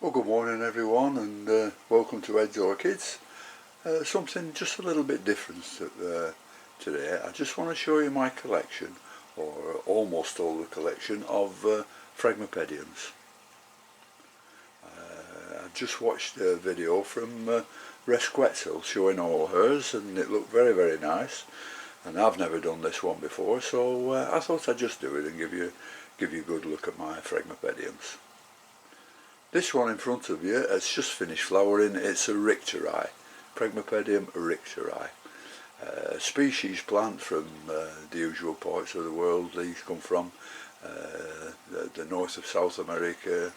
Well, good morning everyone, and welcome to Ed's Orchids. Something just a little bit different today. I just want to show you my collection, or almost all the collection, of Phragmipediums. I just watched a video from Resquetzel showing all hers, and it looked very nice. And I've never done this one before, so I thought I'd just do it and give you a good look at my Phragmipediums. This one in front of you has just finished flowering. It's a Richterii, Phragmipedium Richterii. Species plant from the usual parts of the world. These come from the north of South America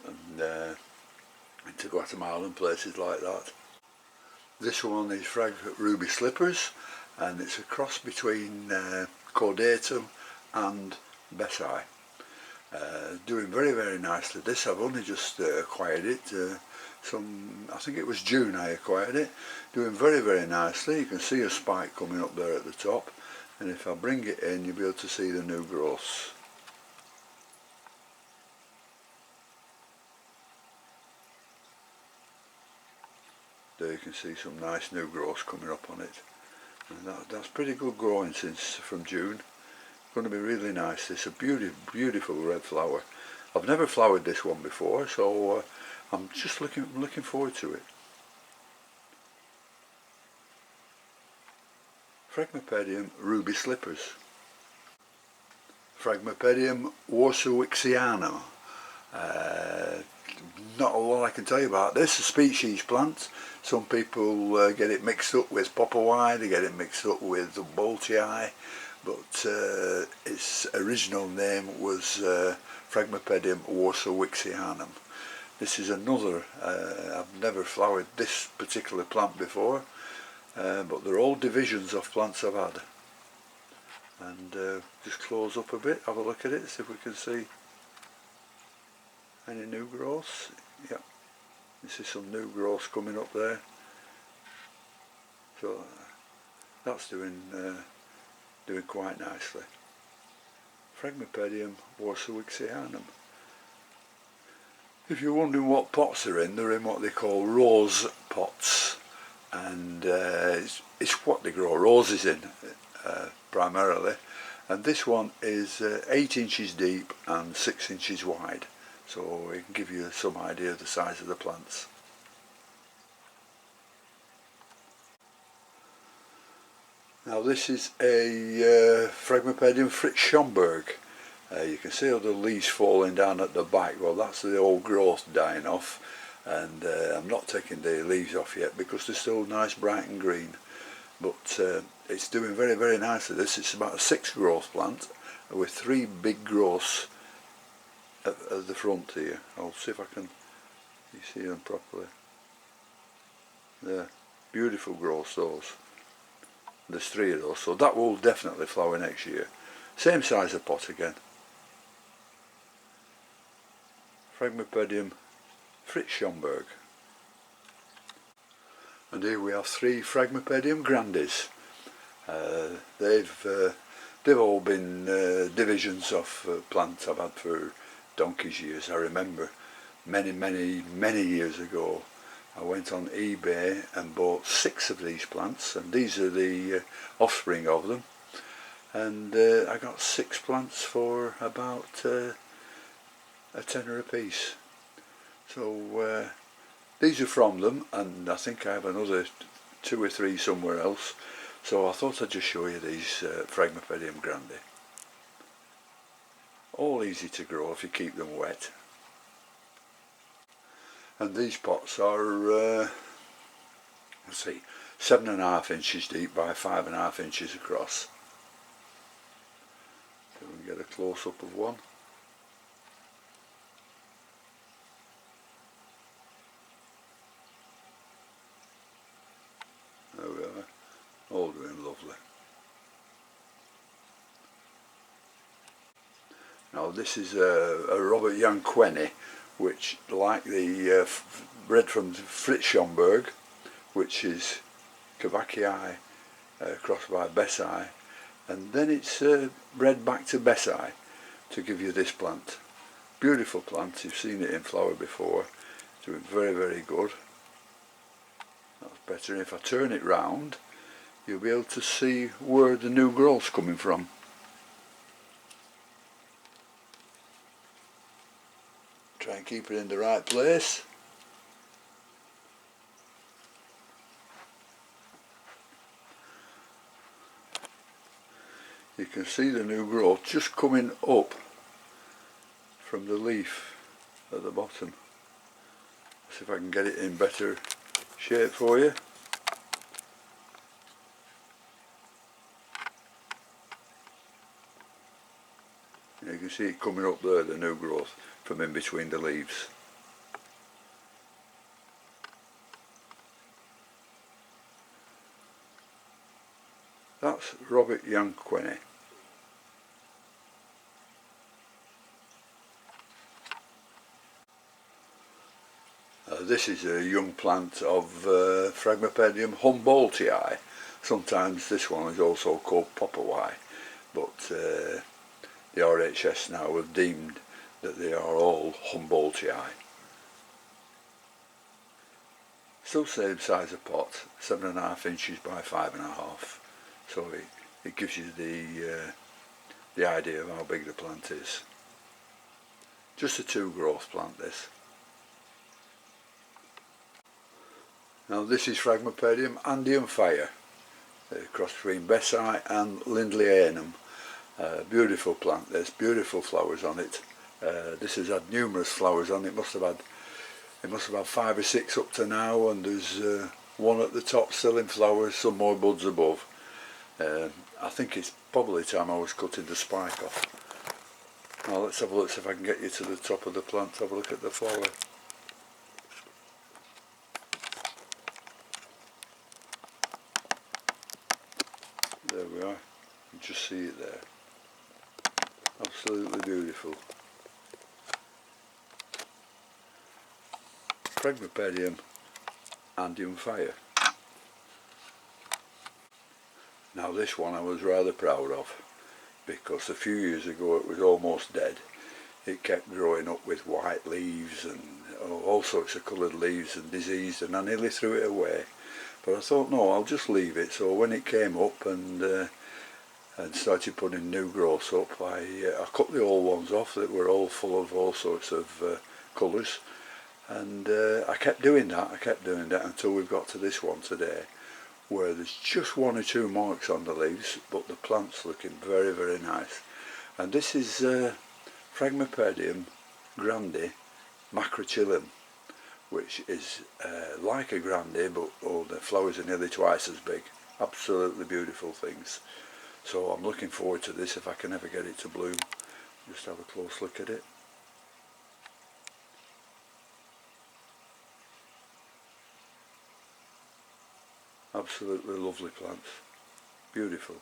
and into Guatemala and places like that. This one is Ruby Slippers, and it's a cross between Caudatum and Bessi. Doing very nicely. This I've only just acquired it. I think it was June I acquired it. Doing very nicely. You can see a spike coming up there at the top, and if I bring it in, you'll be able to see the new growths. There you can see some nice new growths coming up on it, and that's pretty good growing from June. Going to be really nice. It's a beautiful red flower. I've never flowered this one before, so I'm just looking forward to it. Phragmipedium Ruby Slippers. Phragmipedium warsawixianum. Not a lot I can tell you about this. A species plant. Some people get it mixed up with Popowai, they get it mixed up with Boltii, but its original name was Phragmipedium warsawixianum. This is another, I've never flowered this particular plant before, but they're all divisions of plants I've had. And just close up a bit, have a look at it, see if we can see any new growths. Yep, this is some new growths coming up there. So that's doing quite nicely. Phragmipedium warsawixianum. If you're wondering what pots they're in what they call rose pots, and it's what they grow roses in primarily. And this one is 8 inches deep and 6 inches wide, so it can give you some idea of the size of the plants. Now this is a Phragmipedium Fritz Schomburg. You can see all the leaves falling down at the back. Well, that's the old growth dying off, and I'm not taking the leaves off yet because they're still nice bright and green. But it's doing very nicely. This is about a 6 growth plant with 3 big growths at the front here. I'll see if I can see them properly. There, beautiful growths those. There's 3 of those, so that will definitely flower next year. Same size of pot again. Phragmipedium Fritz Schomburg. And here we have 3 Phragmipedium grandes. They've all been divisions of plants I've had for donkey's years. I remember many years ago I went on eBay and bought 6 of these plants, and these are the offspring of them, and I got 6 plants for about a tenner a piece. So these are from them, and I think I have another 2 or 3 somewhere else, so I thought I'd just show you these Phragmipedium grande. All easy to grow if you keep them wet. And these pots are, let's see, 7.5 inches deep by 5.5 inches across. So we can get a close up of one. There we are, all doing lovely. Now this is a Robert Yanqueni, which, like the bred from Fritz Schomburg, which is Cavacii crossed by Bessi, and then it's bred back to Bessi to give you this plant. Beautiful plant, you've seen it in flower before, doing very, very good. That's better. And if I turn it round, you'll be able to see where the new growth's coming from. Try and keep it in the right place. You can see the new growth just coming up from the leaf at the bottom. See if I can get it in better shape for you. You can see it coming up there, the new growth from in between the leaves. That's Robert Yanquini. This is a young plant of Phragmipedium Humboldtii. Sometimes this one is also called Popowai, but the RHS now have deemed that they are all Humboldtii. Still same size of pot, 7.5 inches by 5.5, so it gives you the idea of how big the plant is. Just a 2-growth plant, this. Now this is Phragmipedium Andean Fire, a cross between Bessi and Lindleyanum. Beautiful plant, there's beautiful flowers on it. This has had numerous flowers on it. It must have had 5 or 6 up to now, and there's one at the top still in flowers, some more buds above. I think it's probably time I was cutting the spike off. Now let's have a look, see if I can get you to the top of the plant, have a look at the flower. There we are, you just see it there. Absolutely beautiful. Phragmipedium Andean Fire. Now this one I was rather proud of, because a few years ago it was almost dead. It kept growing up with white leaves and all sorts of coloured leaves and diseased, and I nearly threw it away. But I thought, no, I'll just leave it. So when it came up and started putting new growths up, I cut the old ones off that were all full of all sorts of colours, and I kept doing that until we've got to this one today, where there's just 1 or 2 marks on the leaves, but the plant's looking very, very nice. And this is Phragmipedium grande macrochilum, which is like a grande, but the flowers are nearly twice as big. Absolutely beautiful things. So I'm looking forward to this if I can ever get it to bloom. Just have a close look at it. Absolutely lovely plants. Beautiful.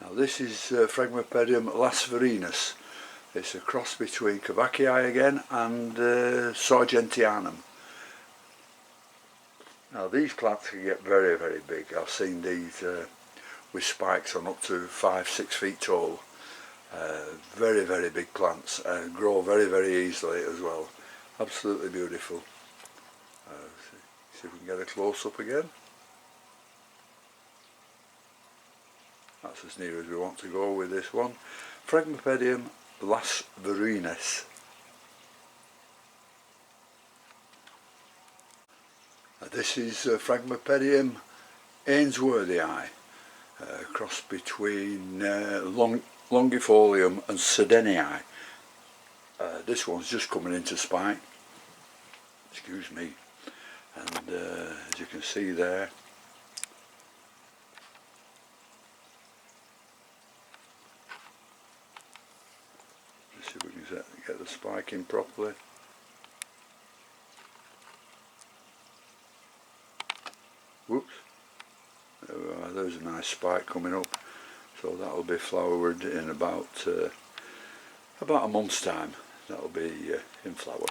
Now this is Phragmipedium lasverinus. It's a cross between Cavacii again and Sargentianum. Now these plants can get very, very big. I've seen these with spikes on up to 5-6 feet tall. Very, very big plants, and grow very, very easily as well. Absolutely beautiful. See if we can get a close up again. That's as near as we want to go with this one. Phragmipedium lasverinus. This is Phragmipedium Ainsworthii, cross between Longifolium and Sedenii. This one's just coming into spike, excuse me, and as you can see there, let's see if we can get the spike in properly. Whoops, there's a nice spike coming up, so that'll be flowered in about a month's time. That'll be in flower.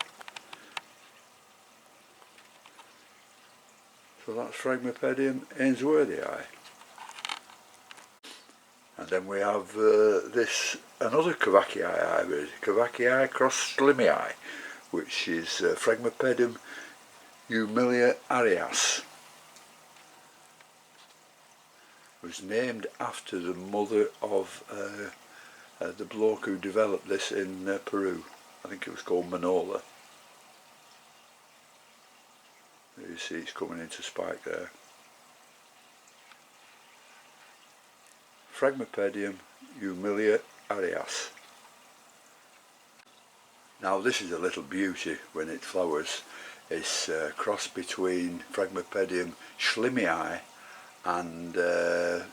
So that's Phragmipedium ainsworthii. And then we have another Cavacii hybrid, Cavacii cross Slimii, which is Phragmipedium humilia arias. It was named after the mother of the bloke who developed this in Peru. I think it was called Manola. You see it's coming into spike there. Phragmipedium humilia arias. Now this is a little beauty when it flowers. It's a cross between Phragmipedium schlimii and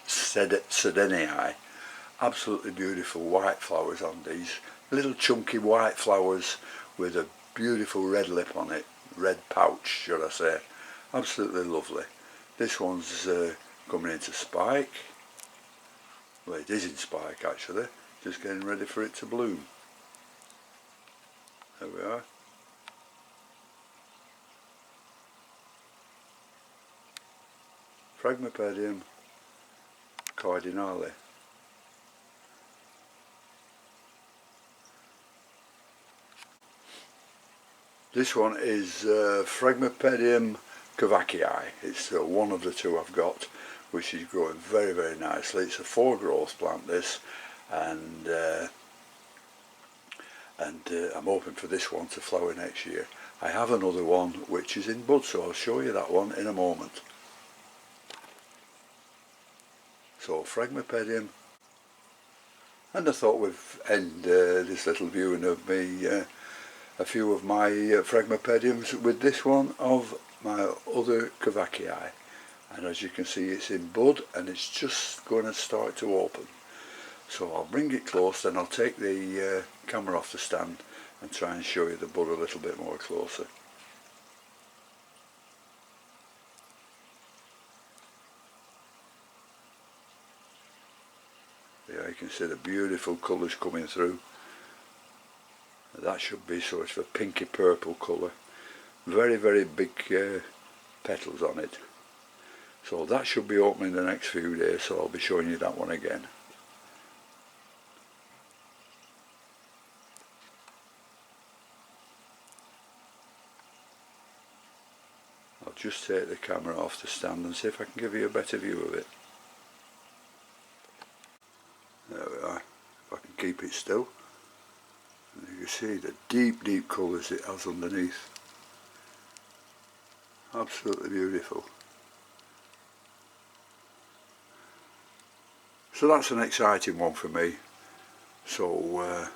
sedenii. Absolutely beautiful white flowers on these. Little chunky white flowers with a beautiful red lip on it. Red pouch, should I say. Absolutely lovely. This one's coming into spike. Well, it is in spike actually, just getting ready for it to bloom. There we are. Phragmipedium cardinale. This one is Phragmipedium Cavacii. It's one of the two I've got, which is growing very, very nicely. It's a 4-growth plant, this, and I'm hoping for this one to flower next year. I have another one which is in bud, so I'll show you that one in a moment. So Phragmipedium, and I thought we'd end this little viewing of me, a few of my Phragmipediums with this one of my other Cavacii. And as you can see, it's in bud and it's just going to start to open. So I'll bring it close, then I'll take the camera off the stand and try and show you the bud a little bit more closer. Yeah, you can see the beautiful colours coming through. That should be sort of a pinky purple colour. Very, very big petals on it. So that should be opening the next few days, so I'll be showing you that one again. I'll just take the camera off the stand and see if I can give you a better view of it. There we are, if I can keep it still. And you can see the deep, deep colours it has underneath. Absolutely beautiful. So that's an exciting one for me. So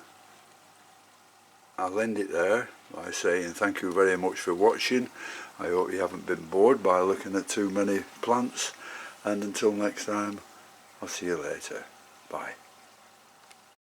I'll end it there by saying thank you very much for watching. I hope you haven't been bored by looking at too many plants, and until next time, I'll see you later. Bye.